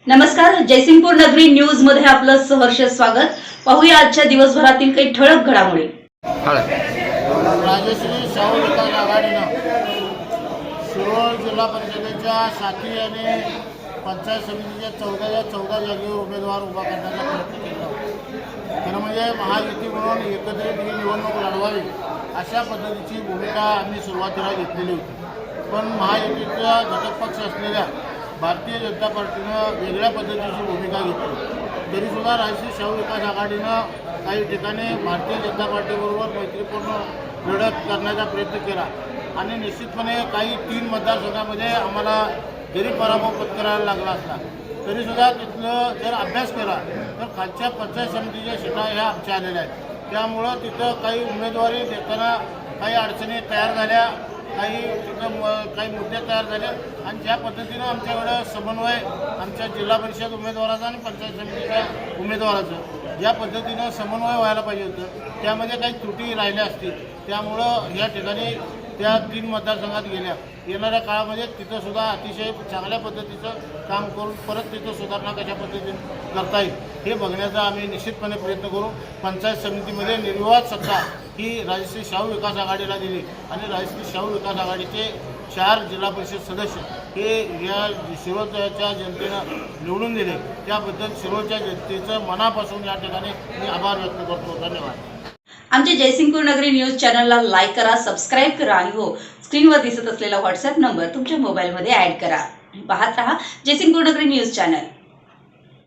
नमस्कार, जयसिंगपूर नगरी न्यूज मध्ये आपलं सहर्ष स्वागत। पाहूया आजच्या दिवसभरातील काही ठळक घडामोडी। राजश्री शाहू विकास आघाडीनं शिरोळ जिल्हा परिषदेच्या साथी आणि पंचायत समितीच्या 14 जागेवर उमेदवार उभा करण्याचा प्रयत्न केला। खरं म्हणजे महायुती म्हणून एकत्रित ही निवडणूक लढवावी अशा पद्धतीची भूमिका आम्ही सुरुवातीला घेतलेली होती। पण महायुतीचा घटक पक्ष असलेल्या भारतीय जनता पार्टीनं वेगळ्या पद्धतीची भूमिका घेतली। तरीसुद्धा राजश्री शाहू विकास आघाडीनं काही ठिकाणी भारतीय जनता पार्टीबरोबर मैत्रीपूर्ण लढत करण्याचा प्रयत्न केला आणि निश्चितपणे काही 3 मतदारसंघामध्ये आम्हाला जरी पराभव पत्करायला लागला असला तरीसुद्धा तिथलं जर अभ्यास केला तर खालच्या पंचायत समितीच्या सीटा ह्या आमच्या आलेल्या आहेत। त्यामुळं तिथं काही उमेदवारी देताना काही अडचणी तयार झाल्या, काही मुद्दे तयार झाले आणि ज्या पद्धतीनं आमच्याकडं समन्वय आमच्या जिल्हा परिषद उमेदवाराचा आणि पंचायत समितीच्या उमेदवाराचं ज्या पद्धतीनं समन्वय व्हायला पाहिजे होतं त्यामध्ये काही त्रुटी राहिल्या असतील। त्यामुळं या ठिकाणी त्या 3 मतदारसंघात गेल्या। येणाऱ्या काळामध्ये तिथंसुद्धा अतिशय चांगल्या पद्धतीचं काम करून परत तिथं सुधारणा कशा पद्धतीने करता येईल हे बघण्याचा आम्ही निश्चितपणे प्रयत्न करू। पंचायत समितीमध्ये निर्विवाद सत्ता ही राजश्री शाहू विकास आघाडीला दिली आणि राजश्री शाहू विकास आघाडीचे 4 जिल्हा परिषद सदस्य हे या शिरोळच्या जनतेनं निवडून दिले। त्याबद्दल शिरोळच्या जनतेचं मनापासून या ठिकाणी मी आभार व्यक्त करतो। धन्यवाद। आमच्या जयसिंगपूर नगरी न्यूज चॅनलला लाईक करा, सबस्क्राइब करा आणि हो, स्क्रीनवर दिसत असलेला व्हॉट्सअप नंबर तुमच्या मोबाईलमध्ये ॲड करा। पाहत रहा जयसिंगपूर नगरी न्यूज चॅनल।